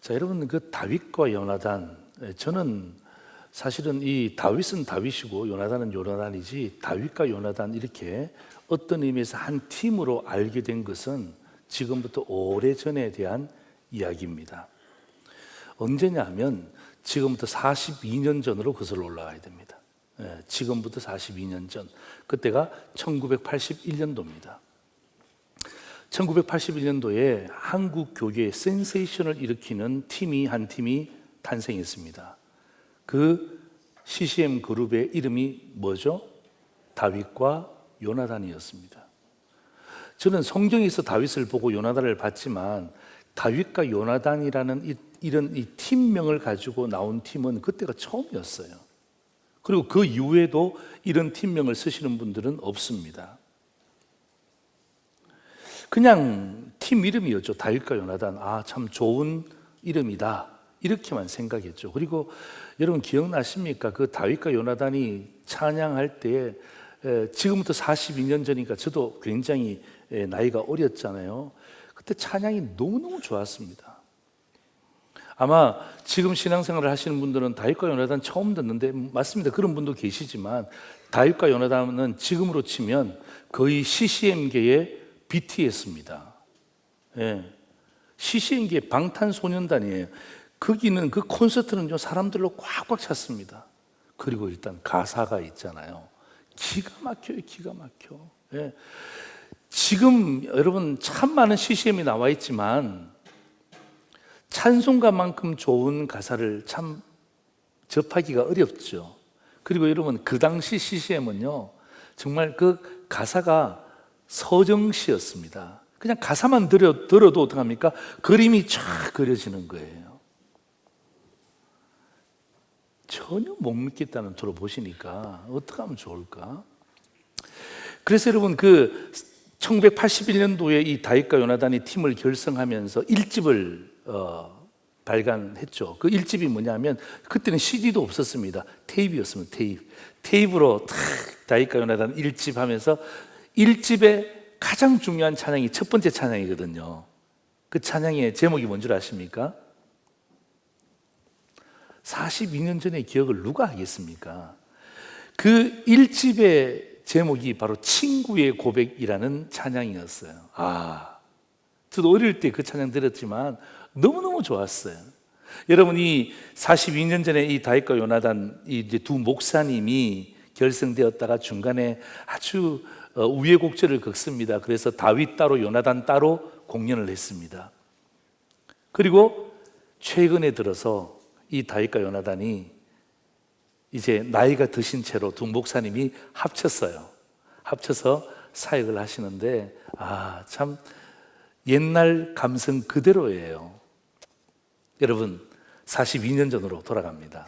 자, 여러분, 그 다윗과 요나단, 저는 사실은 이 다윗은 다윗이고 요나단은 요나단이지, 다윗과 요나단 이렇게 어떤 의미에서 한 팀으로 알게 된 것은 지금부터 오래전에 대한 이야기입니다. 언제냐 하면 지금부터 42년 전으로 거슬러 올라가야 됩니다. 지금부터 42년 전, 그때가 1981년도입니다. 1981년도에 한국 교계에 센세이션을 일으키는 한 팀이 탄생했습니다. 그 CCM 그룹의 이름이 뭐죠? 다윗과 요나단이었습니다. 저는 성경에서 다윗을 보고 요나단을 봤지만 다윗과 요나단이라는 이런 이 팀명을 가지고 나온 팀은 그때가 처음이었어요. 그리고 그 이후에도 이런 팀명을 쓰시는 분들은 없습니다. 그냥 팀 이름이었죠. 다윗과 요나단. 아, 참 좋은 이름이다, 이렇게만 생각했죠. 그리고 여러분 기억나십니까? 그 다윗과 요나단이 찬양할 때, 지금부터 42년 전이니까 저도 굉장히 나이가 어렸잖아요. 그때 찬양이 너무너무 좋았습니다. 아마 지금 신앙생활을 하시는 분들은 다윗과 요나단 처음 듣는데, 맞습니다. 그런 분도 계시지만 다윗과 요나단은 지금으로 치면 거의 CCM계의 BTS입니다. CCM계의 방탄소년단이에요. 거기는 그 콘서트는 사람들로 꽉꽉 찼습니다. 그리고 일단 가사가 있잖아요. 기가 막혀요, 기가 막혀. 지금 여러분 참 많은 CCM이 나와 있지만 찬송가만큼 좋은 가사를 참 접하기가 어렵죠. 그리고 여러분 그 당시 CCM은요 정말 그 가사가 서정시였습니다. 그냥 가사만 들어도 어떡합니까? 그림이 쫙 그려지는 거예요. 전혀 못 믿겠다는 들어보시니까 어떻게 하면 좋을까? 그래서 여러분 그 1981년도에 이 다윗과 요나단이 팀을 결성하면서 1집을 발간했죠. 그 1집이 뭐냐면 그때는 CD도 없었습니다. 테이프였습니다. 테이프로 다윗과 요나단 1집 하면서 1집의 가장 중요한 찬양이 첫 번째 찬양이거든요. 그 찬양의 제목이 뭔 줄 아십니까? 42년 전의 기억을 누가 하겠습니까? 그 1집의 제목이 바로 친구의 고백이라는 찬양이었어요. 저도 어릴 때 그 찬양 들었지만 너무너무 좋았어요. 여러분이 42년 전에 이 다윗과 요나단 이제 두 목사님이 결성되었다가 중간에 아주 우여곡절을 겪습니다. 그래서 다윗 따로 요나단 따로 공연을 했습니다. 그리고 최근에 들어서 이 다윗과 요나단이 이제 나이가 드신 채로 두 목사님이 합쳐서 사역을 하시는데 참 옛날 감성 그대로예요. 여러분 42년 전으로 돌아갑니다.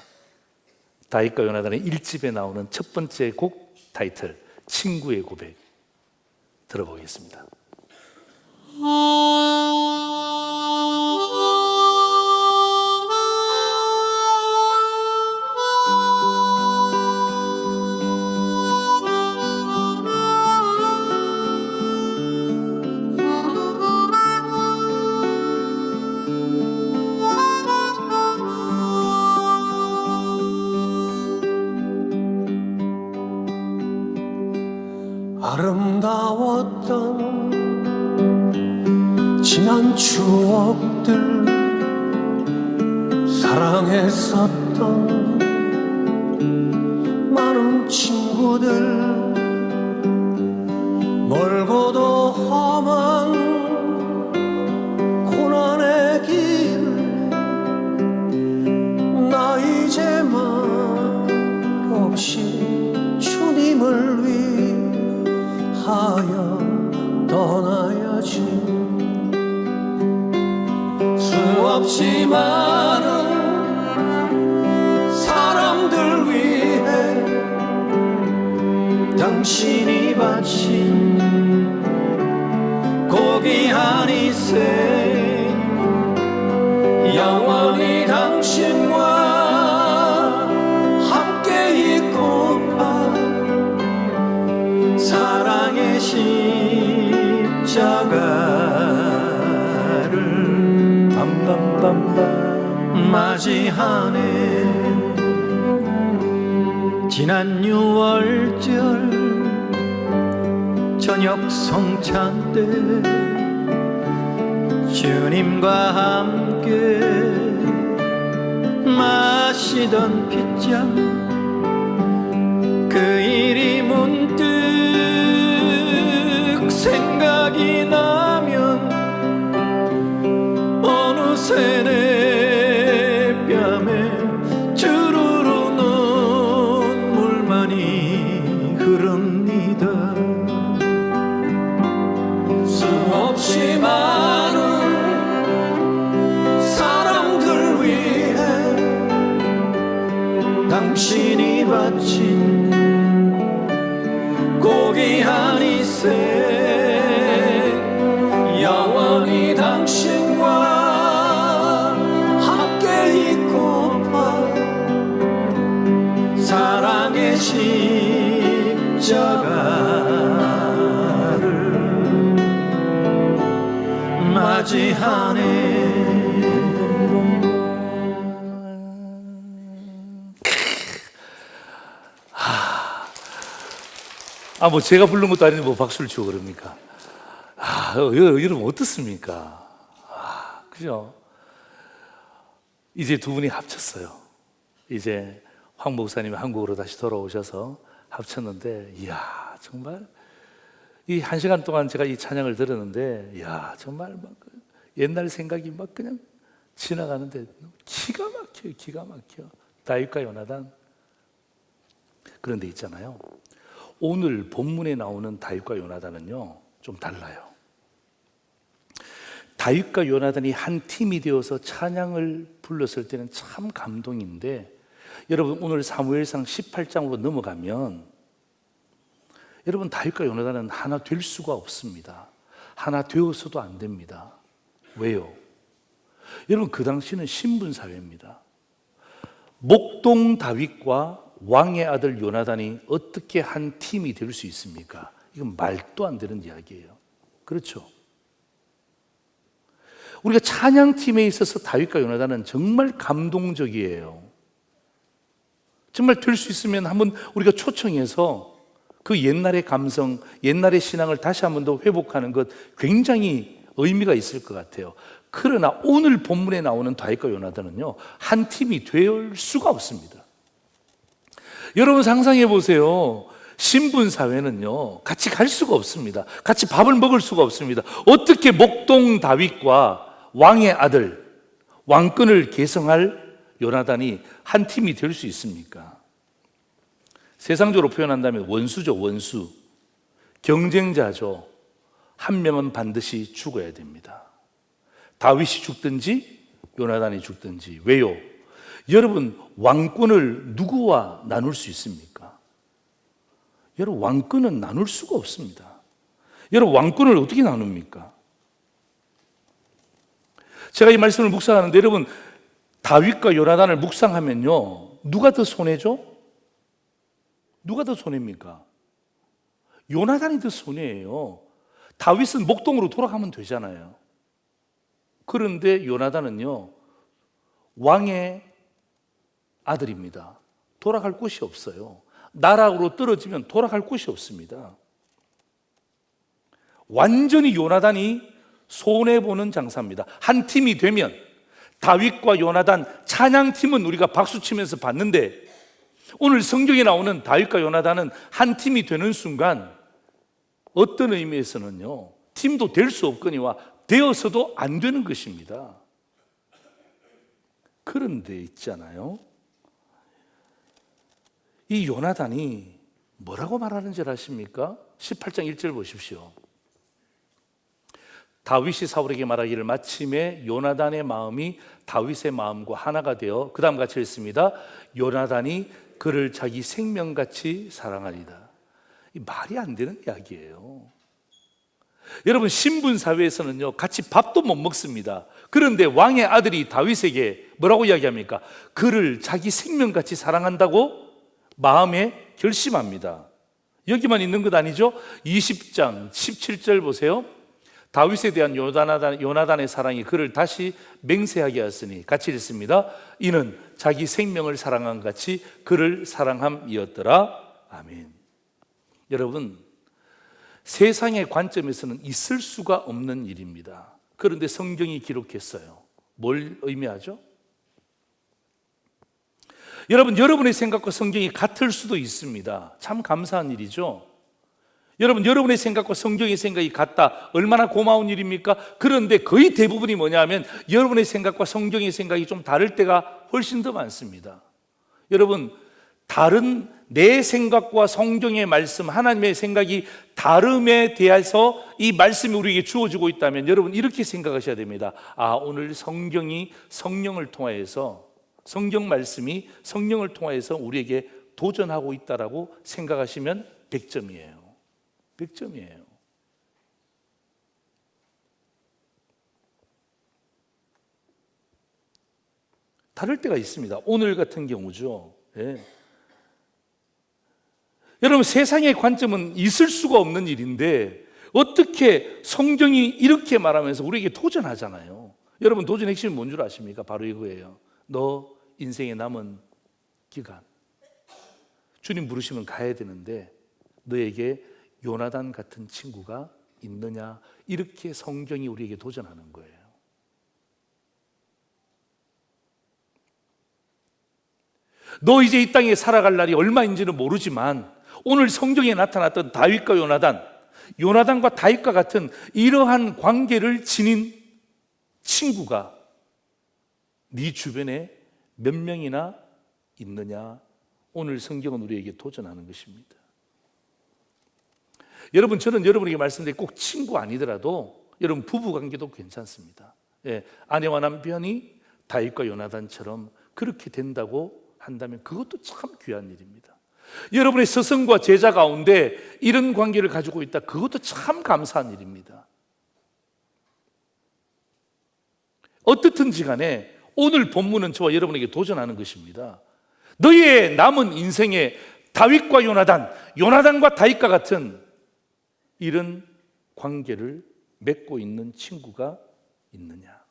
다윗과 요나단의 1집에 나오는 첫 번째 곡 타이틀 친구의 고백 들어보겠습니다. 아름다웠던 지난 추억들, 사랑했었던 많은 친구들, 멀고도 험한 고난의 길, 나 이제 말없이 주님을 위하여 떠나야지. 수없이 많은 사람들 위해 당신이 바친 고귀한 이생, 영원히 당신과 함께 있고파 사랑의 십자가를 담당 빰빰빰 맞이하네. 지난 6월절 저녁 성찬 때 주님과 함께 마시던 핏잔, 그 일이 문득 생각이 나면 어느새 내 뺨에 주르르 눈물만이 흐릅니다. 수없이 많은 사람들 위해 당신이 바친 고귀한 이생, 영원히 당신과 함께 있고파 사랑의 십자가를 맞이하네. 뭐 제가 부른 것도 아닌데 뭐 박수를 치고 그럽니까? 여러분 어떻습니까? 그죠? 이제 두 분이 합쳤어요. 이제 황 목사님이 한국으로 다시 돌아오셔서 합쳤는데, 이야, 정말 이 1시간 동안 제가 이 찬양을 들었는데, 이야, 정말 막 옛날 생각이 막 그냥 지나가는데 기가 막혀요, 기가 막혀. 다윗과 요나단. 그런데 있잖아요, 오늘 본문에 나오는 다윗과 요나단은요 좀 달라요. 다윗과 요나단이 한 팀이 되어서 찬양을 불렀을 때는 참 감동인데, 여러분 오늘 사무엘상 18장으로 넘어가면 여러분 다윗과 요나단은 하나 될 수가 없습니다. 하나 되어서도 안 됩니다. 왜요? 여러분 그 당시는 신분사회입니다. 목동 다윗과 왕의 아들 요나단이 어떻게 한 팀이 될 수 있습니까? 이건 말도 안 되는 이야기예요. 그렇죠? 우리가 찬양팀에 있어서 다윗과 요나단은 정말 감동적이에요. 정말 될 수 있으면 한번 우리가 초청해서 그 옛날의 감성, 옛날의 신앙을 다시 한번 더 회복하는 것 굉장히 의미가 있을 것 같아요. 그러나 오늘 본문에 나오는 다윗과 요나단은요 한 팀이 될 수가 없습니다. 여러분 상상해 보세요. 신분 사회는요 같이 갈 수가 없습니다. 같이 밥을 먹을 수가 없습니다. 어떻게 목동 다윗과 왕의 아들 왕권을 계승할 요나단이 한 팀이 될 수 있습니까? 세상적으로 표현한다면 원수죠. 원수, 경쟁자죠. 한 명은 반드시 죽어야 됩니다. 다윗이 죽든지 요나단이 죽든지. 왜요? 여러분 왕권을 누구와 나눌 수 있습니까? 여러분 왕권은 나눌 수가 없습니다. 여러분 왕권을 어떻게 나눕니까? 제가 이 말씀을 묵상하는데 여러분 다윗과 요나단을 묵상하면요 누가 더 손해죠? 누가 더 손해입니까? 요나단이 더 손해예요. 다윗은 목동으로 돌아가면 되잖아요. 그런데 요나단은요 왕의 아들입니다. 돌아갈 곳이 없어요. 나락으로 떨어지면 돌아갈 곳이 없습니다. 완전히 요나단이 손해보는 장사입니다. 한 팀이 되면 다윗과 요나단 찬양팀은 우리가 박수치면서 봤는데 오늘 성경에 나오는 다윗과 요나단은 한 팀이 되는 순간 어떤 의미에서는요 팀도 될 수 없거니와 되어서도 안 되는 것입니다. 그런데 있잖아요 이 요나단이 뭐라고 말하는 줄 아십니까? 18장 1절 보십시오. 다윗이 사울에게 말하기를 마침에 요나단의 마음이 다윗의 마음과 하나가 되어 그 다음 같이 읽습니다. 요나단이 그를 자기 생명같이 사랑하리다. 이 말이 안 되는 이야기예요. 여러분 신분사회에서는요 같이 밥도 못 먹습니다. 그런데 왕의 아들이 다윗에게 뭐라고 이야기합니까? 그를 자기 생명같이 사랑한다고 마음에 결심합니다. 여기만 있는 것 아니죠? 20장 17절 보세요. 다윗에 대한 요나단의 사랑이 그를 다시 맹세하게 하였으니 같이 읽습니다. 이는 자기 생명을 사랑한 같이 그를 사랑함이었더라. 아멘. 여러분, 세상의 관점에서는 있을 수가 없는 일입니다. 그런데 성경이 기록했어요. 뭘 의미하죠? 여러분, 여러분의 생각과 성경이 같을 수도 있습니다. 참 감사한 일이죠. 여러분, 여러분의 생각과 성경의 생각이 같다. 얼마나 고마운 일입니까? 그런데 거의 대부분이 뭐냐면 여러분의 생각과 성경의 생각이 좀 다를 때가 훨씬 더 많습니다. 여러분, 다른 내 생각과 성경의 말씀, 하나님의 생각이 다름에 대해서 이 말씀이 우리에게 주어지고 있다면 여러분 이렇게 생각하셔야 됩니다. 아, 오늘 성경이 성령을 통하여서, 성경 말씀이 성령을 통하여서 우리에게 도전하고 있다라고 생각하시면 100점이에요. 100점이에요. 다를 때가 있습니다. 오늘 같은 경우죠. 예. 여러분, 세상의 관점은 있을 수가 없는 일인데 어떻게 성경이 이렇게 말하면서 우리에게 도전하잖아요. 여러분, 도전의 핵심이 뭔 줄 아십니까? 바로 이거예요. 너 인생의 남은 기간 주님 부르시면 가야 되는데 너에게 요나단 같은 친구가 있느냐? 이렇게 성경이 우리에게 도전하는 거예요. 너 이제 이 땅에 살아갈 날이 얼마인지는 모르지만 오늘 성경에 나타났던 다윗과 요나단과 다윗과 같은 이러한 관계를 지닌 친구가 네 주변에 몇 명이나 있느냐? 오늘 성경은 우리에게 도전하는 것입니다. 여러분, 저는 여러분에게 말씀드린 꼭 친구 아니더라도 여러분 부부관계도 괜찮습니다. 예, 아내와 남편이 다윗과 요나단처럼 그렇게 된다고 한다면 그것도 참 귀한 일입니다. 여러분의 스승과 제자 가운데 이런 관계를 가지고 있다, 그것도 참 감사한 일입니다. 어떻든지 간에 오늘 본문은 저와 여러분에게 도전하는 것입니다. 너의 남은 인생에 다윗과 요나단과 다윗과 같은 이런 관계를 맺고 있는 친구가 있느냐?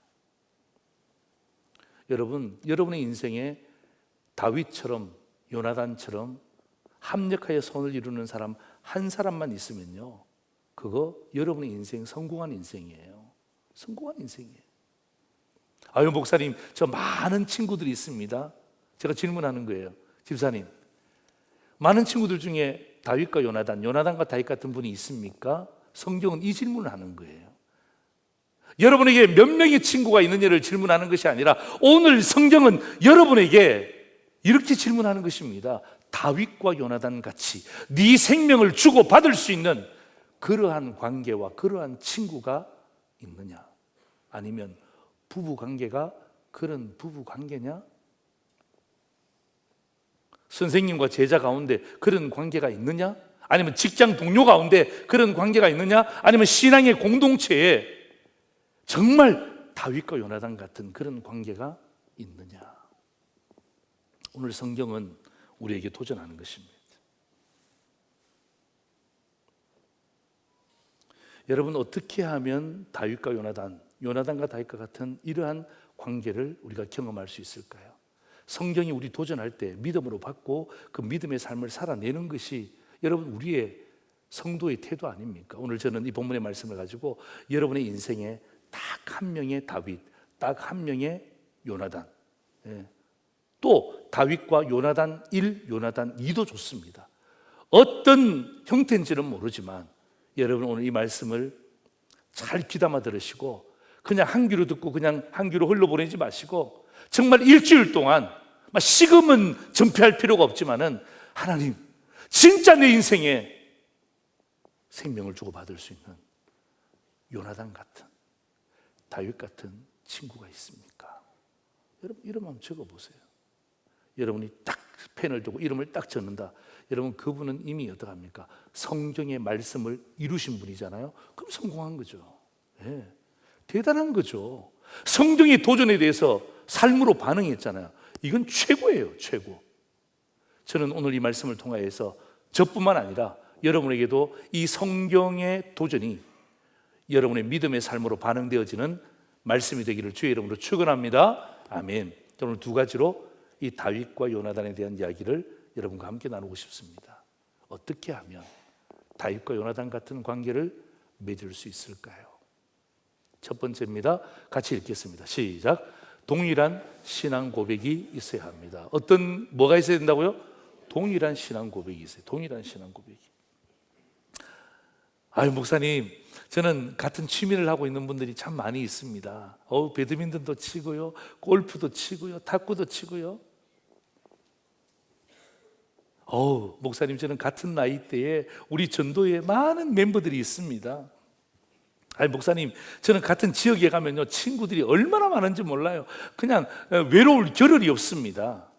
여러분, 여러분의 인생에 다윗처럼 요나단처럼 합력하여 선을 이루는 사람 한 사람만 있으면요, 그거 여러분의 인생 성공한 인생이에요. 성공한 인생이에요. 아유, 목사님, 저 많은 친구들이 있습니다. 제가 질문하는 거예요. 집사님, 많은 친구들 중에 다윗과 요나단과 다윗 같은 분이 있습니까? 성경은 이 질문을 하는 거예요. 여러분에게 몇 명의 친구가 있느냐를 질문하는 것이 아니라 오늘 성경은 여러분에게 이렇게 질문하는 것입니다. 다윗과 요나단 같이 네 생명을 주고 받을 수 있는 그러한 관계와 그러한 친구가 있느냐? 아니면 부부관계가 그런 부부관계냐? 선생님과 제자 가운데 그런 관계가 있느냐? 아니면 직장 동료 가운데 그런 관계가 있느냐? 아니면 신앙의 공동체에 정말 다윗과 요나단 같은 그런 관계가 있느냐? 오늘 성경은 우리에게 도전하는 것입니다. 여러분, 어떻게 하면 다윗과 요나단과 다윗과 같은 이러한 관계를 우리가 경험할 수 있을까요? 성경이 우리 도전할 때 믿음으로 받고 그 믿음의 삶을 살아내는 것이 여러분 우리의 성도의 태도 아닙니까? 오늘 저는 이 본문의 말씀을 가지고 여러분의 인생에 딱 한 명의 다윗, 딱 한 명의 요나단, 또 다윗과 요나단 1, 요나단 2도 좋습니다. 어떤 형태인지는 모르지만 여러분 오늘 이 말씀을 잘 귀담아 들으시고 그냥 한 귀로 듣고 그냥 한 귀로 흘러보내지 마시고 정말 일주일 동안 식음은 전폐할 필요가 없지만은 하나님, 진짜 내 인생에 생명을 주고 받을 수 있는 요나단 같은, 다윗 같은 친구가 있습니까? 여러분 이름 한번 적어보세요. 여러분이 딱 펜을 두고 이름을 딱 적는다. 여러분 그분은 이미 어떡합니까? 성경의 말씀을 이루신 분이잖아요. 그럼 성공한 거죠. 네. 대단한 거죠. 성경의 도전에 대해서 삶으로 반응했잖아요. 이건 최고예요, 최고. 저는 오늘 이 말씀을 통하여서 저뿐만 아니라 여러분에게도 이 성경의 도전이 여러분의 믿음의 삶으로 반응되어지는 말씀이 되기를 주의 이름으로 축원합니다. 아멘. 오늘 두 가지로 이 다윗과 요나단에 대한 이야기를 여러분과 함께 나누고 싶습니다. 어떻게 하면 다윗과 요나단 같은 관계를 맺을 수 있을까요? 첫 번째입니다. 같이 읽겠습니다. 시작. 동일한 신앙 고백이 있어야 합니다. 뭐가 있어야 된다고요? 동일한 신앙 고백이 있어요. 동일한 신앙 고백이. 아유, 목사님, 저는 같은 취미를 하고 있는 분들이 참 많이 있습니다. 배드민턴도 치고요, 골프도 치고요, 탁구도 치고요. 목사님, 저는 같은 나이대에 우리 전도에 많은 멤버들이 있습니다. 아니, 목사님, 저는 같은 지역에 가면요, 친구들이 얼마나 많은지 몰라요. 그냥 외로울 겨를이 없습니다.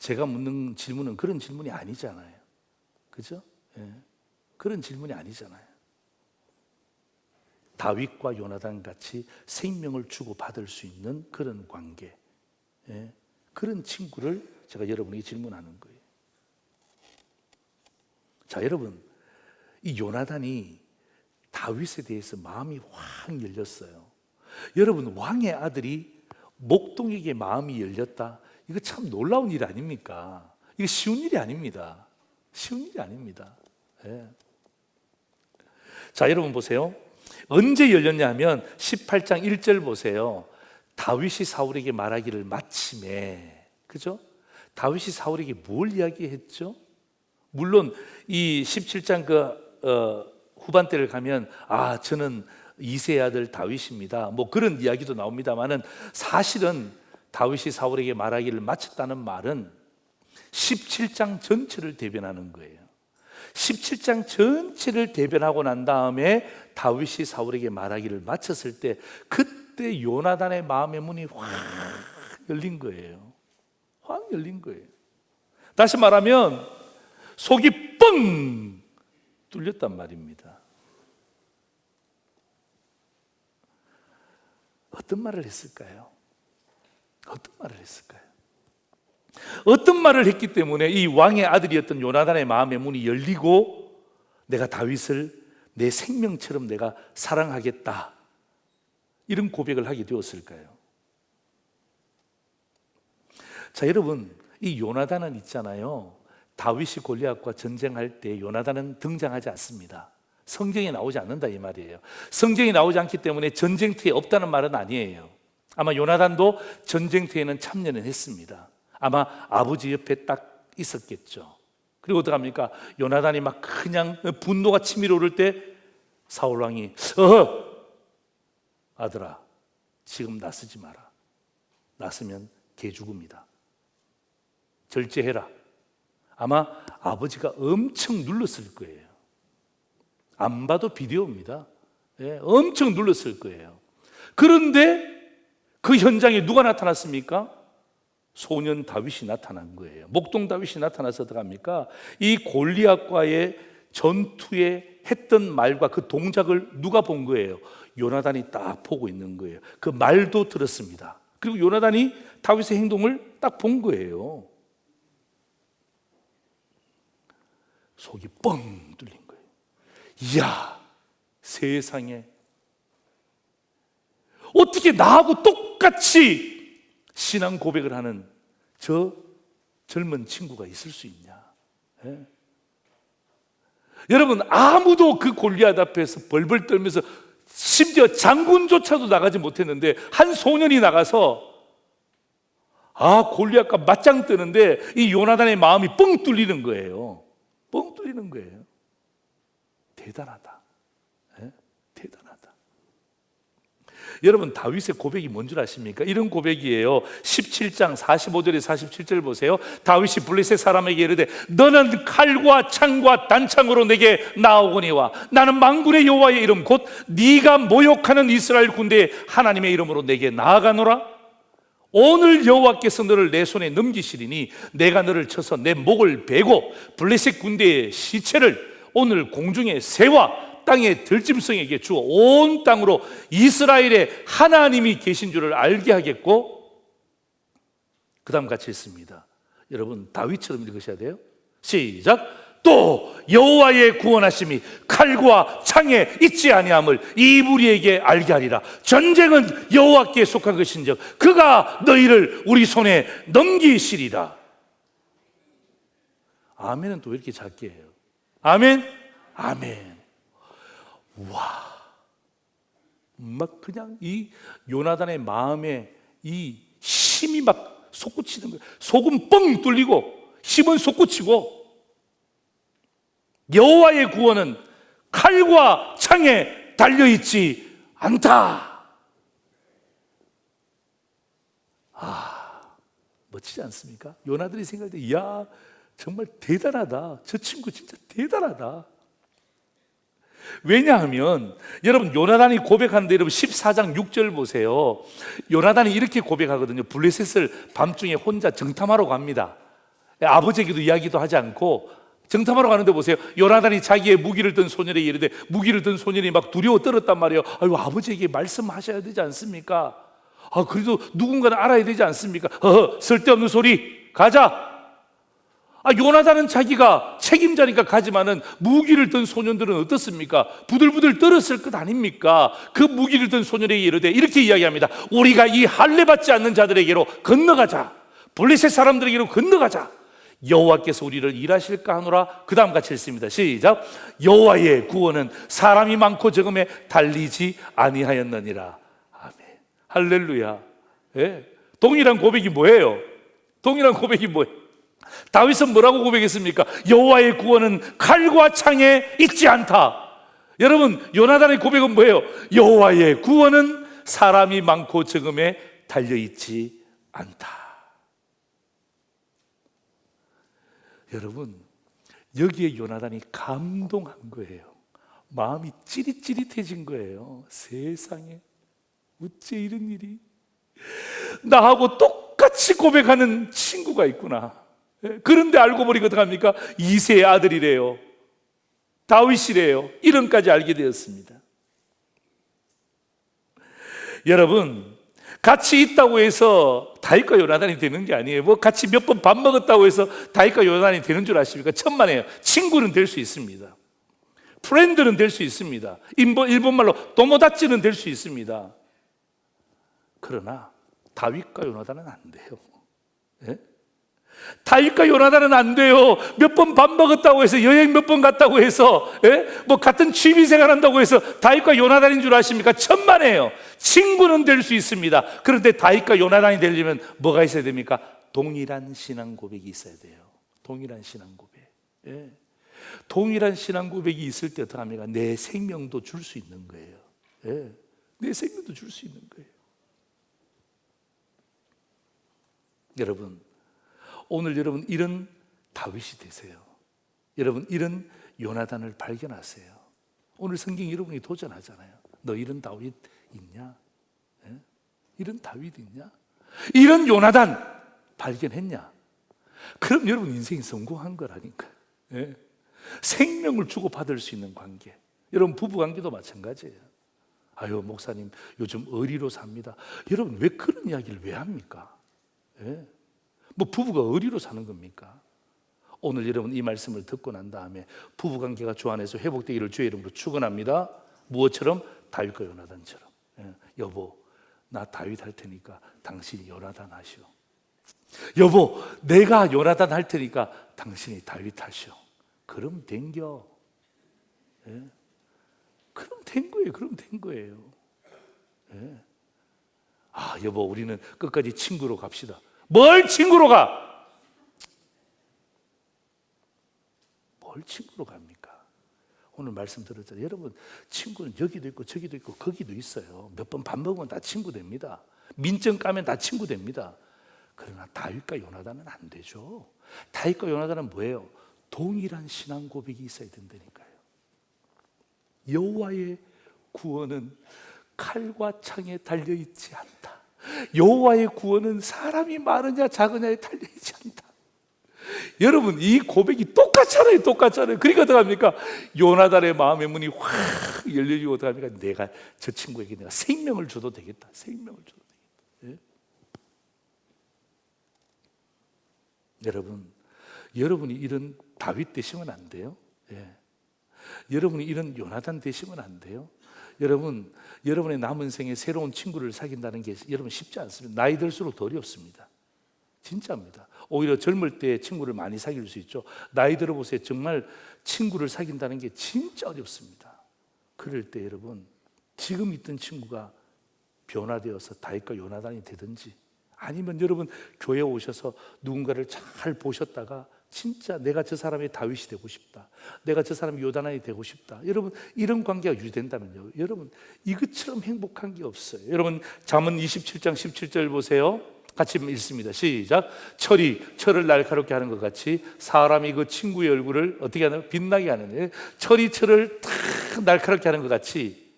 제가 묻는 질문은 그런 질문이 아니잖아요. 그죠? 예. 그런 질문이 아니잖아요. 다윗과 요나단 같이 생명을 주고받을 수 있는 그런 관계, 예. 그런 친구를 제가 여러분에게 질문하는 거예요. 자, 여러분, 이 요나단이 다윗에 대해서 마음이 확 열렸어요. 여러분, 왕의 아들이 목동에게 마음이 열렸다, 이거 참 놀라운 일 아닙니까? 이거 쉬운 일이 아닙니다. 쉬운 일이 아닙니다. 예. 자, 여러분 보세요. 언제 열렸냐 하면 18장 1절 보세요. 다윗이 사울에게 말하기를 마침에, 그죠? 다윗이 사울에게 뭘 이야기했죠? 물론 이 17장 후반대를 가면 저는 이새의 아들 다윗입니다, 뭐 그런 이야기도 나옵니다만은, 사실은 다윗이 사울에게 말하기를 마쳤다는 말은 17장 전체를 대변하는 거예요. 17장 전체를 대변하고 난 다음에 다윗이 사울에게 말하기를 마쳤을 때, 그때 요나단의 마음의 문이 확 열린 거예요. 확 열린 거예요. 다시 말하면 속이 뻥 뚫렸단 말입니다. 어떤 말을 했을까요? 어떤 말을 했을까요? 어떤 말을 했기 때문에 이 왕의 아들이었던 요나단의 마음의 문이 열리고, 내가 다윗을 내 생명처럼 내가 사랑하겠다, 이런 고백을 하게 되었을까요? 자, 여러분, 이 요나단은 있잖아요, 다윗이 골리앗과 전쟁할 때 요나단은 등장하지 않습니다. 성경에 나오지 않는다, 이 말이에요. 성경에 나오지 않기 때문에 전쟁터에 없다는 말은 아니에요. 아마 요나단도 전쟁터에는 참여는 했습니다. 아마 아버지 옆에 딱 있었겠죠. 그리고 어떡합니까? 요나단이 막 그냥 분노가 치밀어 오를 때 사울 왕이 아들아, 지금 나서지 마라. 나서면 개 죽음이다. 절제해라. 아마 아버지가 엄청 눌렀을 거예요. 안 봐도 비디오입니다. 예, 엄청 눌렀을 거예요. 그런데 그 현장에 누가 나타났습니까? 소년 다윗이 나타난 거예요. 목동 다윗이 나타나서 어떡합니까? 이 골리앗과의 전투에 했던 말과 그 동작을 누가 본 거예요? 요나단이 딱 보고 있는 거예요. 그 말도 들었습니다. 그리고 요나단이 다윗의 행동을 딱 본 거예요. 속이 뻥 뚫린 거예요. 이야, 세상에 어떻게 나하고 똑같이 신앙 고백을 하는 저 젊은 친구가 있을 수 있냐? 예? 여러분, 아무도 그 골리앗 앞에서 벌벌 떨면서, 심지어 장군조차도 나가지 못했는데 한 소년이 나가서 골리앗과 맞짱 뜨는데 이 요나단의 마음이 뻥 뚫리는 거예요. 뻥 뚫리는 거예요. 대단하다. 예? 대단하다. 여러분, 다윗의 고백이 뭔 줄 아십니까? 이런 고백이에요. 17장 45절에 47절 보세요. 다윗이 블레셋 사람에게 이르되 너는 칼과 창과 단창으로 내게 나오거니와 나는 만군의 여호와의 이름 곧 네가 모욕하는 이스라엘 군대의 하나님의 이름으로 내게 나아가노라. 오늘 여호와께서 너를 내 손에 넘기시리니 내가 너를 쳐서 내 목을 베고 블레셋 군대의 시체를 오늘 공중의 새와 땅의 들짐승에게 주어 온 땅으로 이스라엘의 하나님이 계신 줄을 알게 하겠고, 그 다음 같이 읽습니다. 여러분, 다윗처럼 읽으셔야 돼요. 시작. 또 여호와의 구원하심이 칼과 창에 있지 아니함을 이 무리에게 알게 하리라. 전쟁은 여호와께 속한 것인즉 그가 너희를 우리 손에 넘기시리라. 아멘은 또 왜 이렇게 작게 해요? 아멘? 아멘. 와, 막 그냥 이 요나단의 마음에 이 힘이 막 솟구치는 거예요. 속은 뻥 뚫리고 힘은 솟구치고, 여호와의 구원은 칼과 창에 달려있지 않다. 멋지지 않습니까? 요나단이 생각할 때, 이야, 정말 대단하다. 저 친구 진짜 대단하다. 왜냐하면 여러분, 요나단이 고백하는데 여러분 14장 6절 보세요. 요나단이 이렇게 고백하거든요. 블레셋을 밤중에 혼자 정탐하러 갑니다. 아버지에게도 이야기도 하지 않고 정탐하러 가는데 보세요. 요나단이 자기의 무기를 든 소년에게 이르되, 무기를 든 소년이 막 두려워 떨었단 말이에요. 아유, 아버지에게 말씀하셔야 되지 않습니까? 그래도 누군가는 알아야 되지 않습니까? 쓸데없는 소리, 가자. 요나단은 자기가 책임자니까 가지만은 무기를 든 소년들은 어떻습니까? 부들부들 떨었을 것 아닙니까? 그 무기를 든 소년에게 이르되 이렇게 이야기합니다. 우리가 이 할례 받지 않는 자들에게로 건너가자. 블레셋 사람들에게로 건너가자. 여호와께서 우리를 일하실까 하노라. 그 다음 같이 읽습니다. 시작. 여호와의 구원은 사람이 많고 적음에 달리지 아니하였느니라. 아멘. 할렐루야. 예. 동일한 고백이 뭐예요? 동일한 고백이 뭐예요? 다윗은 뭐라고 고백했습니까? 여호와의 구원은 칼과 창에 있지 않다. 여러분, 요나단의 고백은 뭐예요? 여호와의 구원은 사람이 많고 적음에 달려있지 않다. 여러분, 여기에 요나단이 감동한 거예요. 마음이 찌릿찌릿해진 거예요. 세상에, 어째 이런 일이, 나하고 똑같이 고백하는 친구가 있구나. 그런데 알고 보니까 어떡합니까? 이새의 아들이래요. 다윗이래요. 이름까지 알게 되었습니다. 여러분, 같이 있다고 해서 다윗과 요나단이 되는 게 아니에요. 뭐 같이 몇 번 밥 먹었다고 해서 다윗과 요나단이 되는 줄 아십니까? 천만에요. 친구는 될 수 있습니다. 프렌드는 될 수 있습니다. 일본말로 도모다치는 될 수 있습니다. 그러나 다윗과 요나단은 안 돼요. 예? 다윗과 요나단은 안 돼요. 몇 번 밥 먹었다고 해서, 여행 몇 번 갔다고 해서, 뭐 같은 취미생활 한다고 해서 다윗과 요나단인 줄 아십니까? 천만에요. 친구는 될 수 있습니다. 그런데 다윗과 요나단이 되려면 뭐가 있어야 됩니까? 동일한 신앙 고백이 있어야 돼요. 동일한 신앙 고백. 동일한 신앙 고백이 있을 때 어떻게 합니까? 내 생명도 줄 수 있는 거예요. 내 생명도 줄 수 있는 거예요. 여러분, 오늘 여러분 이런 다윗이 되세요. 여러분 이런 요나단을 발견하세요. 오늘 성경 여러분이 도전하잖아요. 너 이런 다윗 있냐? 이런 다윗 있냐? 이런 요나단 발견했냐? 그럼 여러분 인생이 성공한 거라니까. 생명을 주고받을 수 있는 관계. 여러분 부부 관계도 마찬가지예요. 아유, 목사님 요즘 의리로 삽니다. 여러분 왜 그런 이야기를 왜 합니까? 뭐 부부가 의리로 사는 겁니까? 오늘 여러분 이 말씀을 듣고 난 다음에 부부관계가 주 안에서 회복되기를 주의 이름으로 축원합니다. 무엇처럼? 다윗과 요나단처럼. 여보, 나 다윗 할 테니까 당신이 요나단 하시오. 여보, 내가 요나단 할 테니까 당신이 다윗 하시오. 그럼 된겨. 그럼 된 거예요. 그럼 된 거예요. 여보, 우리는 끝까지 친구로 갑시다. 뭘 친구로 가? 뭘 친구로 갑니까? 오늘 말씀 들었잖아요. 여러분, 친구는 여기도 있고 저기도 있고 거기도 있어요. 몇 번 밥 먹으면 다 친구 됩니다. 민증 까면 다 친구 됩니다. 그러나 다윗과 요나단은 안 되죠. 다윗과 요나단은 뭐예요? 동일한 신앙 고백이 있어야 된다니까요. 여호와의 구원은 칼과 창에 달려있지 않다. 여호와의 구원은 사람이 많으냐 작으냐에 달려있지 않다. 여러분 이 고백이 똑같잖아요. 똑같잖아요. 그러니까 어떡합니까? 요나단의 마음의 문이 확 열려지고 어떡합니까? 내가 저 친구에게 내가 생명을 줘도 되겠다. 생명을 줘도 되겠다. 여러분, 여러분이 이런 다윗 되시면 안 돼요. 예. 여러분이 이런 요나단 되시면 안 돼요. 여러분, 여러분의 남은 생에 새로운 친구를 사귄다는 게 여러분 쉽지 않습니다. 나이 들수록 더 어렵습니다. 진짜입니다. 오히려 젊을 때 친구를 많이 사귈 수 있죠. 나이 들어보세요. 정말 친구를 사귄다는 게 진짜 어렵습니다. 그럴 때 여러분, 지금 있던 친구가 변화되어서 다윗과 요나단이 되든지, 아니면 여러분 교회에 오셔서 누군가를 잘 보셨다가 진짜 내가 저 사람의 다윗이 되고 싶다, 내가 저 사람의 요나단이 되고 싶다, 여러분 이런 관계가 유지된다면요, 여러분 이것처럼 행복한 게 없어요. 여러분 잠언 27장 17절 보세요. 같이 읽습니다. 시작. 철을 날카롭게 하는 것 같이 사람이 그 친구의 얼굴을 어떻게 하나요? 빛나게 하는, 철이 철을 탁 날카롭게 하는 것 같이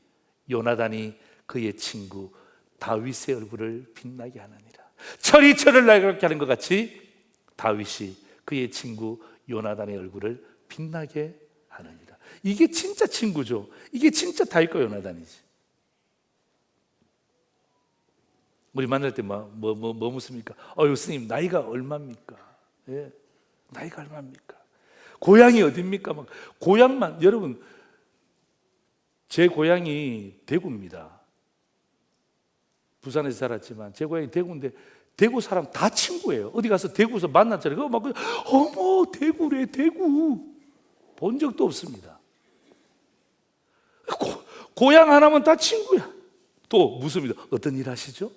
요나단이 그의 친구 다윗의 얼굴을 빛나게 하느니라. 철이 철을 날카롭게 하는 것 같이 다윗이 그의 친구 요나단의 얼굴을 빛나게 하느니라. 이게 진짜 친구죠. 이게 진짜 다윗과 요나단이지. 우리 만날 때 뭐 묻습니까? 스님 나이가 얼마입니까? 예, 나이가 얼마입니까? 고향이 어디입니까? 막 고향만, 여러분 제 고향이 대구입니다. 부산에서 살았지만 제 고향이 대구인데 대구 사람 다 친구예요. 어디 가서 대구에서 만났잖아요. 막 어머 대구래, 대구 본 적도 없습니다. 고향 하나면 다 친구야. 또 묻습니다. 어떤 일 하시죠?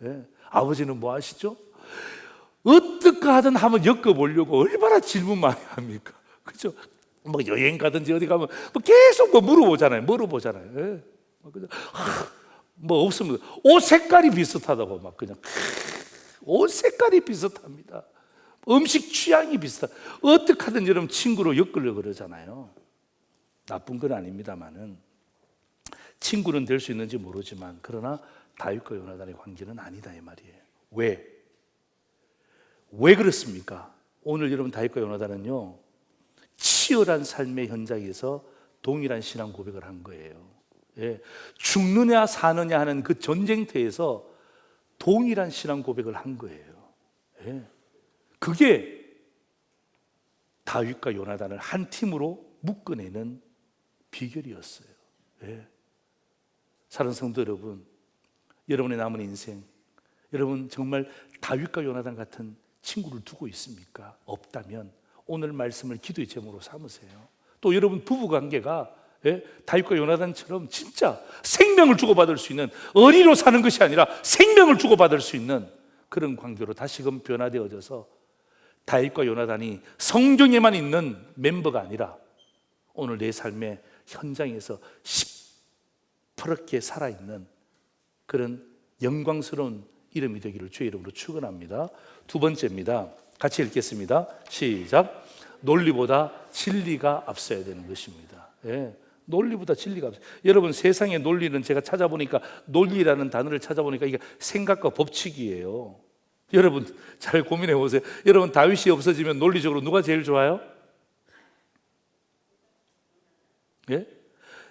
예. 아버지는 뭐 하시죠? 어떻게 하든 한번 엮어보려고 얼마나 질문 많이 합니까? 그죠? 뭐 여행 가든지 어디 가면 뭐 계속 물어보잖아요. 예. 뭐 없습니다. 옷 색깔이 비슷하다고 막 그냥 옷 색깔이 비슷합니다. 음식 취향이 비슷하. 어떻게 하든 여러분 친구로 엮으려고 그러잖아요. 나쁜 건 아닙니다만은 친구는 될 수 있는지 모르지만, 그러나 다윗과 요나단의 관계는 아니다 이 말이에요. 왜 그렇습니까? 오늘 여러분 다윗과 요나단은요 치열한 삶의 현장에서 동일한 신앙 고백을 한 거예요. 예. 죽느냐 사느냐 하는 그 전쟁터에서 동일한 신앙 고백을 한 거예요. 예. 그게 다윗과 요나단을 한 팀으로 묶어내는 비결이었어요. 예. 사랑하는 성도 여러분, 여러분의 남은 인생, 여러분 정말 다윗과 요나단 같은 친구를 두고 있습니까? 없다면 오늘 말씀을 기도의 제목으로 삼으세요. 또 여러분 부부관계가 다윗과 요나단처럼 진짜 생명을 주고받을 수 있는, 어리로 사는 것이 아니라 생명을 주고받을 수 있는 그런 관계로 다시금 변화되어져서 다윗과 요나단이 성경에만 있는 멤버가 아니라 오늘 내 삶의 현장에서 시퍼렇게 살아있는 그런 영광스러운 이름이 되기를 주의 이름으로 축원합니다. 두 번째입니다. 같이 읽겠습니다. 시작. 논리보다 진리가 앞서야 되는 것입니다. 예. 논리보다 진리가 앞서요. 여러분 세상의 논리는 제가 찾아보니까, 논리라는 단어를 찾아보니까 이게 생각과 법칙이에요. 여러분 잘 고민해 보세요. 여러분 다윗이 없어지면 논리적으로 누가 제일 좋아요? 예?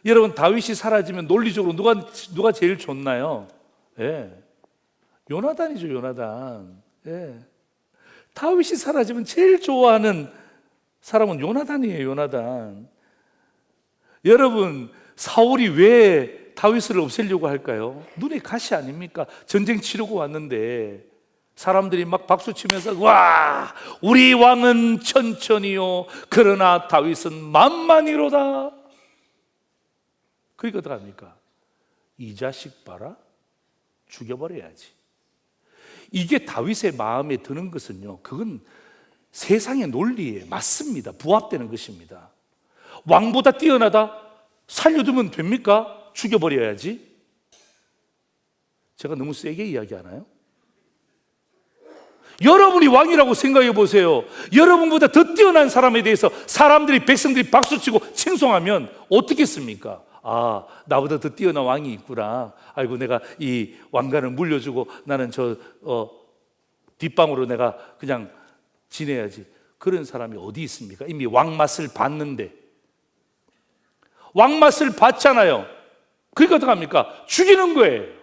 여러분 다윗이 사라지면 논리적으로 누가 제일 좋나요? 예. 요나단이죠, 요나단. 예. 다윗이 사라지면 제일 좋아하는 사람은 요나단이에요, 요나단. 여러분 사울이 왜 다윗을 없애려고 할까요? 눈에 가시 아닙니까? 전쟁 치르고 왔는데 사람들이 막 박수 치면서 와 우리 왕은 천천히요 그러나 다윗은 만만히로다. 그러니까 어떡합니까? 이 자식 봐라, 죽여버려야지. 이게 다윗의 마음에 드는 것은요, 그건 세상의 논리에 맞습니다. 부합되는 것입니다. 왕보다 뛰어나다? 살려두면 됩니까? 죽여버려야지. 제가 너무 세게 이야기하나요? 여러분이 왕이라고 생각해 보세요. 여러분보다 더 뛰어난 사람에 대해서 사람들이, 백성들이 박수치고 칭송하면 어떻겠습니까? 아, 나보다 더 뛰어난 왕이 있구나. 아이고, 내가 이 왕관을 물려주고 나는 뒷방으로 내가 그냥 지내야지. 그런 사람이 어디 있습니까? 이미 왕맛을 봤는데. 왕맛을 봤잖아요. 그러니까 어떡합니까? 죽이는 거예요.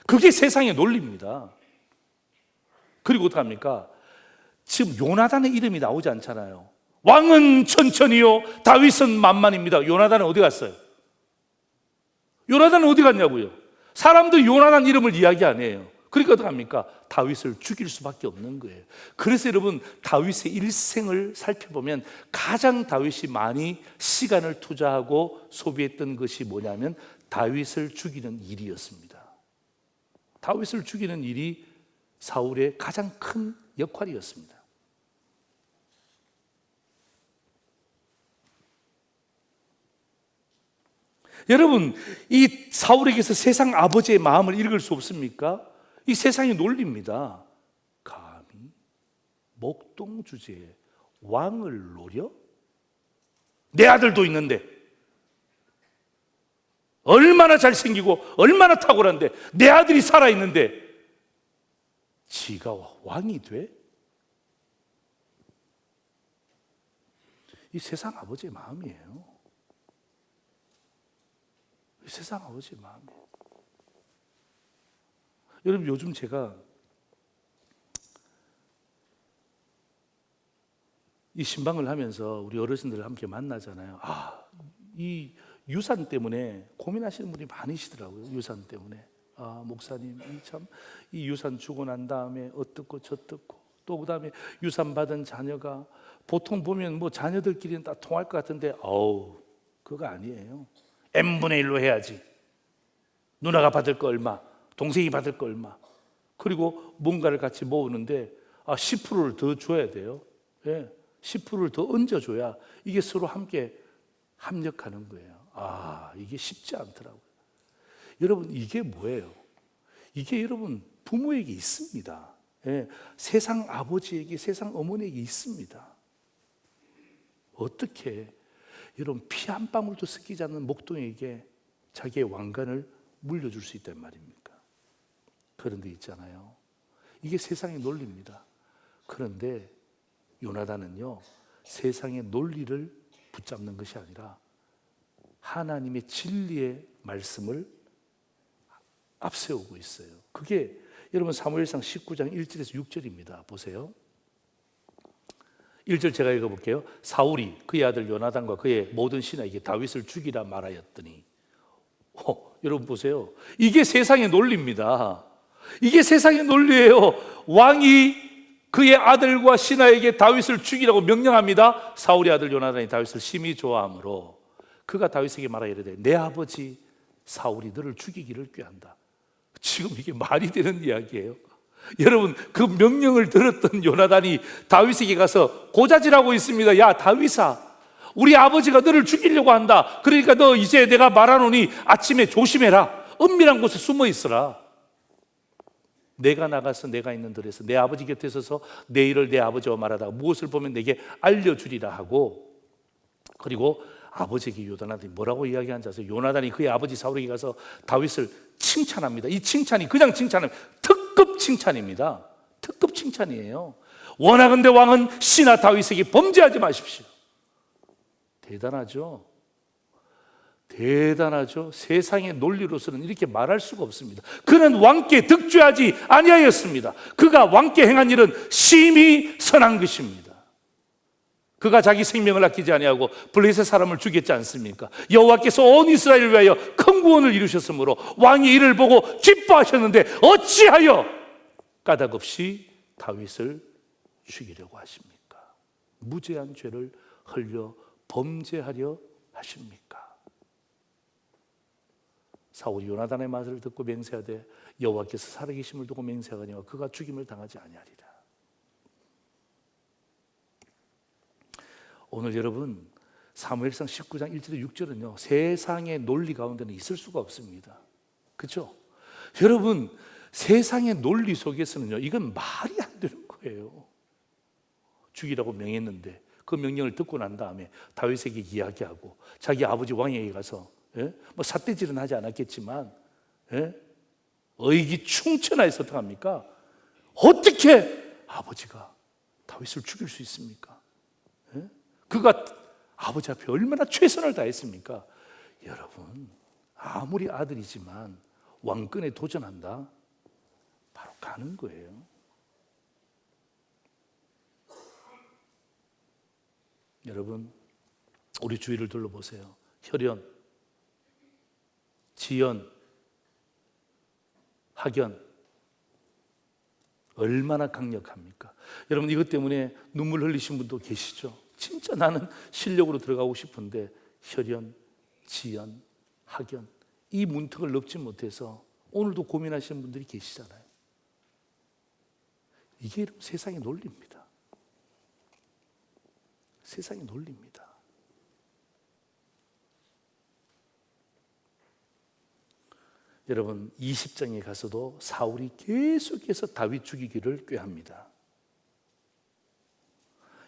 그게 세상의 논리입니다. 그리고 어떡합니까? 지금 요나단의 이름이 나오지 않잖아요. 왕은 천천히요, 다윗은 만만입니다. 요나단은 어디 갔어요? 요나단은 어디 갔냐고요? 사람들 요나단 이름을 이야기 안 해요. 그러니까 어떡합니까? 다윗을 죽일 수밖에 없는 거예요. 그래서 여러분, 다윗의 일생을 살펴보면 가장 다윗이 많이 시간을 투자하고 소비했던 것이 뭐냐면 다윗을 죽이는 일이었습니다. 다윗을 죽이는 일이 사울의 가장 큰 역할이었습니다. 여러분, 이 사울에게서 세상 아버지의 마음을 읽을 수 없습니까? 이 세상의 논리입니다. 감히 목동 주제에 왕을 노려? 내 아들도 있는데, 얼마나 잘생기고 얼마나 탁월한데, 내 아들이 살아있는데 지가 왕이 돼? 이 세상 아버지의 마음이에요. 이 세상 아버지의 마음이에요. 여러분, 요즘 제가 이 신방을 하면서 우리 어르신들을 함께 만나잖아요. 이 유산 때문에 고민하시는 분이 많으시더라고요. 유산 때문에. 목사님, 이 유산 주고 난 다음에 어떻고 저떻고, 또 그 다음에 유산 받은 자녀가 보통 보면 뭐 자녀들끼리는 다 통할 것 같은데, 그거 아니에요. n분의 1로 해야지. 누나가 받을 거 얼마, 동생이 받을 거 얼마. 그리고 뭔가를 같이 모으는데 10%를 더 줘야 돼요. 10%를 더 얹어줘야 이게 서로 함께 합력하는 거예요. 이게 쉽지 않더라고요. 여러분, 이게 뭐예요? 이게 여러분 부모에게 있습니다. 세상 아버지에게, 세상 어머니에게 있습니다. 어떻게 여러분 피 한 방울도 섞이지 않는 목동에게 자기의 왕관을 물려줄 수 있단 말입니까? 그런데 있잖아요, 이게 세상의 논리입니다. 그런데 요나단은요, 세상의 논리를 붙잡는 것이 아니라 하나님의 진리의 말씀을 앞세우고 있어요. 그게 여러분 사무엘상 19장 1절에서 6절입니다. 보세요. 1절 제가 읽어볼게요. 사울이 그의 아들 요나단과 그의 모든 신하에게 다윗을 죽이라 말하였더니, 여러분 보세요. 이게 세상의 논리입니다. 이게 세상의 논리예요. 왕이 그의 아들과 신하에게 다윗을 죽이라고 명령합니다. 사울의 아들 요나단이 다윗을 심히 좋아하므로 그가 다윗에게 말하여 이르되 내 아버지 사울이 너를 죽이기를 꾀한다. 지금 이게 말이 되는 이야기예요. 여러분, 그 명령을 들었던 요나단이 다윗에게 가서 고자질하고 있습니다. 야 다윗아, 우리 아버지가 너를 죽이려고 한다. 그러니까 너 이제 내가 말하노니 아침에 조심해라. 은밀한 곳에 숨어 있어라. 내가 나가서 내가 있는 들에서 내 아버지 곁에 서서 내 일을 내 아버지와 말하다가 무엇을 보면 내게 알려주리라 하고, 그리고 아버지에게 요나단이 뭐라고 이야기한지 아세요? 요나단이 그의 아버지 사울에게 가서 다윗을 칭찬합니다. 이 칭찬이 그냥 칭찬은 특급 칭찬입니다. 특급 칭찬이에요. 원하건대 왕은 신하 다윗에게 범죄하지 마십시오. 대단하죠? 대단하죠? 세상의 논리로서는 이렇게 말할 수가 없습니다. 그는 왕께 득죄하지 아니하였습니다. 그가 왕께 행한 일은 심히 선한 것입니다. 그가 자기 생명을 아끼지 아니하고 블레셋 사람을 죽였지 않습니까? 여호와께서 온 이스라엘을 위하여 큰 구원을 이루셨으므로 왕이 이를 보고 기뻐하셨는데 어찌하여 까닭없이 다윗을 죽이려고 하십니까? 무죄한 죄를 흘려 범죄하려 하십니까? 사울이 요나단의 말을 듣고 맹세하되 여호와께서 살아계심을 두고 맹세하거니와 그가 죽임을 당하지 아니하리라. 오늘 여러분 사무엘상 19장 1절에 6절은요 세상의 논리 가운데는 있을 수가 없습니다. 그렇죠? 여러분 세상의 논리 속에서는요 이건 말이 안 되는 거예요. 죽이라고 명했는데 그 명령을 듣고 난 다음에 다윗에게 이야기하고 자기 아버지 왕에게 가서 뭐 삿대질은 하지 않았겠지만 의기충천하여서 어떡합니까? 어떻게 아버지가 다윗을 죽일 수 있습니까? 그가 아버지 앞에 얼마나 최선을 다했습니까? 여러분 아무리 아들이지만 왕권에 도전한다? 바로 가는 거예요. 여러분, 우리 주위를 둘러보세요. 혈연, 지연, 학연, 얼마나 강력합니까? 여러분, 이것 때문에 눈물 흘리신 분도 계시죠? 진짜 나는 실력으로 들어가고 싶은데 혈연, 지연, 학연, 이 문턱을 넘지 못해서 오늘도 고민하시는 분들이 계시잖아요. 이게 세상의 논리입니다. 세상의 논리입니다. 여러분, 20장에 가서도 사울이 계속해서 다윗 죽이기를 꾀합니다.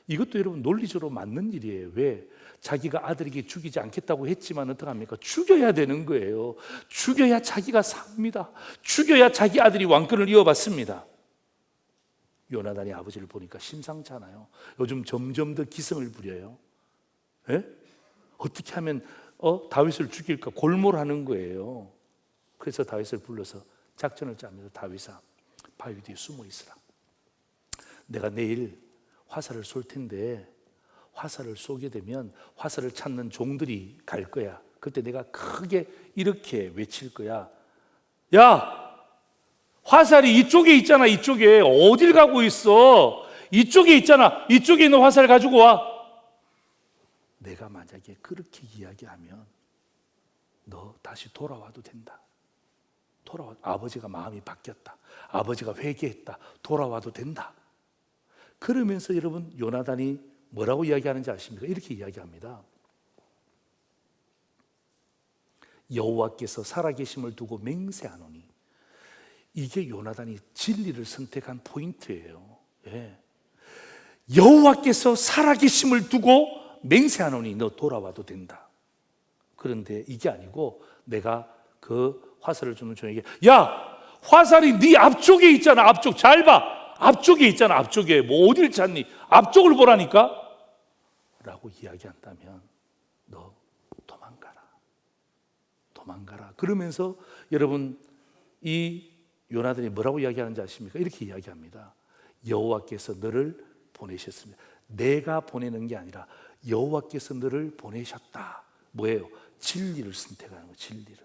이것도 여러분 논리적으로 맞는 일이에요. 왜? 자기가 아들에게 죽이지 않겠다고 했지만 어떡합니까? 죽여야 되는 거예요. 죽여야 자기가 삽니다. 죽여야 자기 아들이 왕권을 이어받습니다. 요나단이 아버지를 보니까 심상치 않아요. 요즘 점점 더 기승을 부려요. 예? 어떻게 하면 다윗을 죽일까 골몰하는 거예요. 그래서 다윗을 불러서 작전을 짭니다. 다윗아, 바위 뒤에 숨어 있으라. 내가 내일 화살을 쏠 텐데 화살을 쏘게 되면 화살을 찾는 종들이 갈 거야. 그때 내가 크게 이렇게 외칠 거야. 야! 화살이 이쪽에 있잖아. 이쪽에. 어딜 가고 있어? 이쪽에 있잖아. 이쪽에 있는 화살 가지고 와. 내가 만약에 그렇게 이야기하면 너 다시 돌아와도 된다. 아버지가 마음이 바뀌었다. 아버지가 회개했다. 돌아와도 된다. 그러면서 여러분, 요나단이 뭐라고 이야기하는지 아십니까? 이렇게 이야기합니다. 여호와께서 살아계심을 두고 맹세하노니. 이게 요나단이 진리를 선택한 포인트예요. 예. 여호와께서 살아계심을 두고 맹세하노니 너 돌아와도 된다. 그런데 이게 아니고 내가 그 화살을 주는 종에게, 야! 화살이 네 앞쪽에 있잖아. 앞쪽 잘 봐. 앞쪽에 있잖아. 앞쪽에. 뭐 어딜 찾니? 앞쪽을 보라니까. 라고 이야기한다면 너 도망가라. 그러면서 여러분, 이 요나단이 뭐라고 이야기하는지 아십니까? 이렇게 이야기합니다. 여호와께서 너를 보내셨습니다. 내가 보내는 게 아니라 여호와께서 너를 보내셨다. 뭐예요? 진리를 선택하는 거예요. 진리를.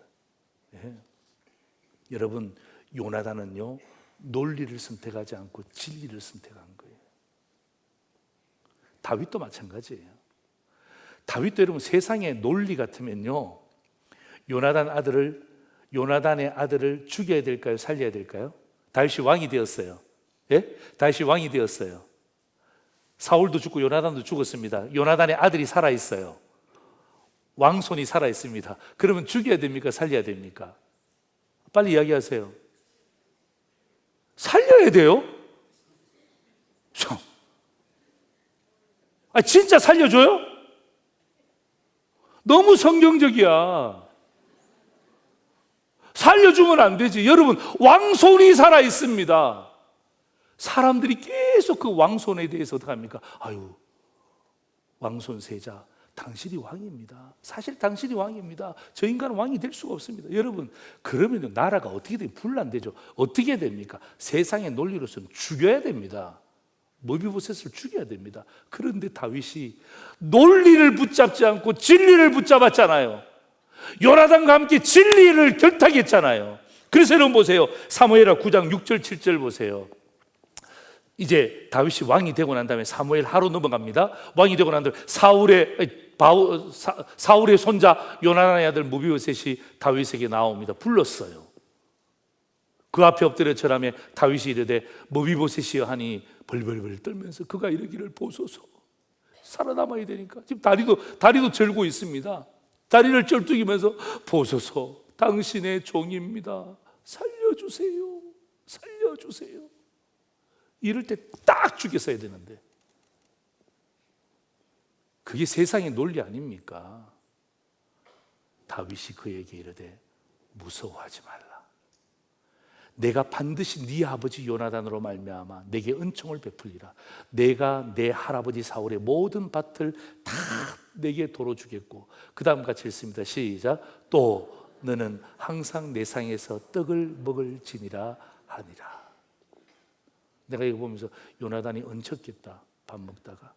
예. 여러분, 요나단은요 논리를 선택하지 않고 진리를 선택한 거예요. 다윗도 마찬가지예요. 다윗도 여러분 세상의 논리 같으면요 요나단의 아들을 죽여야 될까요? 살려야 될까요? 다윗이 왕이 되었어요. 예? 다윗이 왕이 되었어요. 사울도 죽고 요나단도 죽었습니다. 요나단의 아들이 살아있어요. 왕손이 살아있습니다. 그러면 죽여야 됩니까? 살려야 됩니까? 빨리 이야기하세요. 살려야 돼요? 진짜 살려줘요? 너무 성경적이야. 살려주면 안 되지. 여러분, 왕손이 살아있습니다. 사람들이 계속 그 왕손에 대해서 어떻게 합니까? 아유, 왕손 세자, 당신이 왕입니다. 사실 당신이 왕입니다. 저 인간은 왕이 될 수가 없습니다. 여러분, 그러면 나라가 어떻게 되면 분란되죠. 어떻게 됩니까? 세상의 논리로서는 죽여야 됩니다. 머비보셋을 죽여야 됩니다. 그런데 다윗이 논리를 붙잡지 않고 진리를 붙잡았잖아요. 요나단과 함께 진리를 결탁했잖아요. 그래서 여러분 보세요. 사무엘하 9장 6절 7절 보세요. 이제 다윗이 왕이 되고 난 다음에 사무엘 하로 넘어갑니다. 왕이 되고 난 다음에 사울의 손자 요나단의 아들 무비보셋이 다윗에게 나옵니다. 불렀어요. 그 앞에 엎드려 절하며 다윗이 이르되 무비보셋이여 하니 벌벌벌 떨면서 그가 이르기를 보소서. 살아남아야 되니까 지금 다리도 절고 있습니다. 다리를 쩔뚝이면서 보소서, 당신의 종입니다. 살려주세요. 이럴 때 딱 죽였어야 되는데 그게 세상의 논리 아닙니까? 다윗이 그에게 이르되 무서워하지 말라. 내가 반드시 네 아버지 요나단으로 말미암아 내게 은총을 베풀리라. 내가 내 할아버지 사울의 모든 밭을 다 내게 도로 주겠고, 그 다음 같이 읽습니다. 시작. 또 너는 항상 내 상에서 떡을 먹을지니라 하니라. 내가 이거 보면서 요나단이 얹혔겠다 밥 먹다가.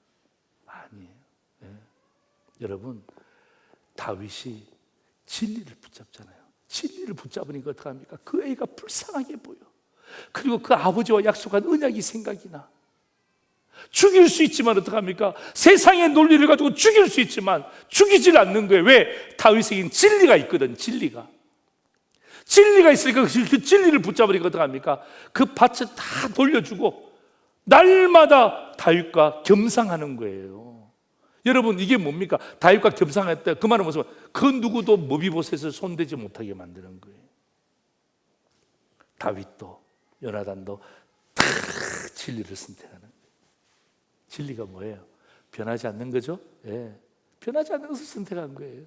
아니에요. 여러분, 다윗이 진리를 붙잡잖아요. 진리를 붙잡으니까 어떡합니까? 그 애가 불쌍하게 보여. 그리고 그 아버지와 약속한 언약이 생각이 나. 죽일 수 있지만 어떡합니까? 세상의 논리를 가지고 죽일 수 있지만 죽이질 않는 거예요. 왜? 다윗에겐 진리가 있거든. 진리가 있으니까 그 진리를 붙잡으니까 어떡합니까? 그 밭을 다 돌려주고 날마다 다윗과 겸상하는 거예요. 여러분, 이게 뭡니까? 다윗과 겸상했다. 그 말은 무슨, 그 누구도 모비보셋을 손대지 못하게 만드는 거예요. 다윗도 요나단도 다 진리를 선택하는 거예요. 진리가 뭐예요? 변하지 않는 거죠? 예. 변하지 않는 것을 선택한 거예요.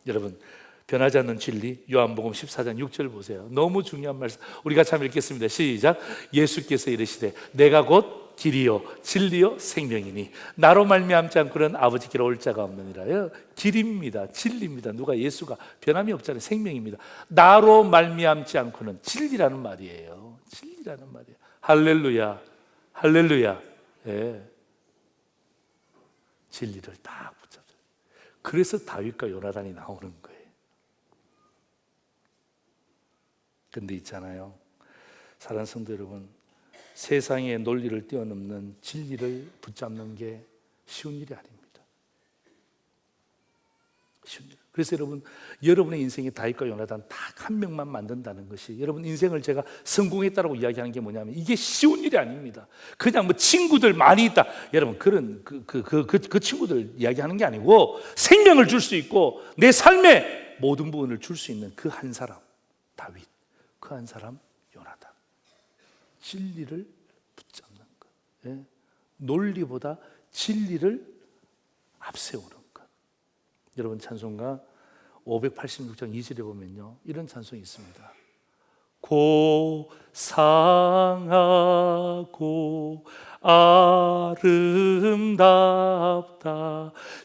여러분, 변하지 않는 진리, 요한복음 14장 6절 보세요. 너무 중요한 말씀. 우리 같이 한번 읽겠습니다. 시작. 예수께서 이르시되 내가 곧 길이요 진리요 생명이니 나로 말미암지 않고는 아버지께로 올 자가 없느니라요. 길입니다. 진리입니다. 누가 예수가 변함이 없잖아요. 생명입니다. 나로 말미암지 않고는, 진리라는 말이에요. 진리라는 말이에요. 할렐루야. 할렐루야. 예. 진리를 딱 붙잡죠. 그래서 다윗과 요나단이 나오는 거예요. 근데 있잖아요, 사랑하는 성도 여러분, 세상의 논리를 뛰어넘는 진리를 붙잡는 게 쉬운 일이 아닙니다. 쉬운 일. 그래서 여러분, 여러분의 인생에 다윗과 요나단 딱 한 명만 만든다는 것이, 여러분 인생을 제가 성공했다라고 이야기하는 게 뭐냐면 이게 쉬운 일이 아닙니다. 그냥 뭐 친구들 많이 있다, 여러분 그런 그 친구들 이야기하는 게 아니고, 생명을 줄 수 있고 내 삶의 모든 부분을 줄 수 있는 그 한 사람 다윗, 그 한 사람 요나단. 진리를 붙잡는 것. 예? 논리보다 진리를 앞세우는 것. 여러분, 찬송가 586장 2절에 보면요, 이런 찬송이 있습니다. 고상하고 아름답다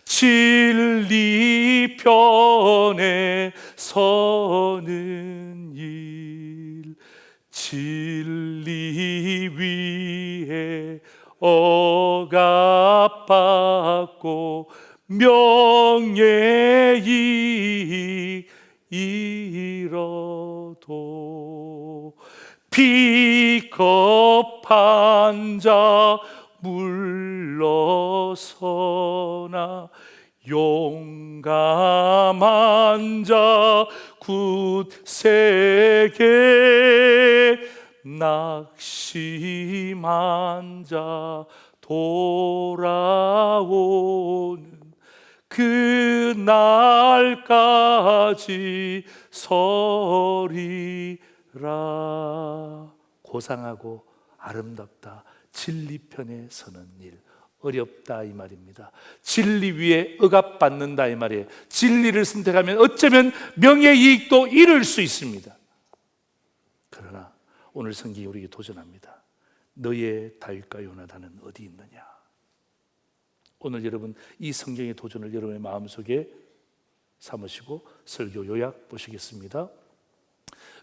진리 편에 서는 일, 진리 위에 억압받고 명예이 잃어도 비겁한 자 물러서나 용감한 자 굳세게 낙심한 자 돌아오는 그날까지 서리라. 고상하고 아름답다 진리 편에 서는 일, 어렵다 이 말입니다. 진리 위에 억압받는다 이 말이에요. 진리를 선택하면 어쩌면 명예이익도 잃을 수 있습니다. 그러나 오늘 성경이 우리에게 도전합니다. 너의 다윗과 요나단은 어디 있느냐? 오늘 여러분 이 성경의 도전을 여러분의 마음속에 삼으시고 설교 요약 보시겠습니다.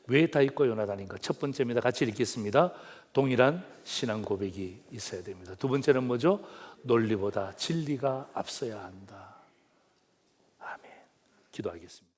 왜 다윗과 요나단인가? 첫 번째입니다. 같이 읽겠습니다. 동일한 신앙 고백이 있어야 됩니다. 두 번째는 뭐죠? 논리보다 진리가 앞서야 한다. 아멘. 기도하겠습니다.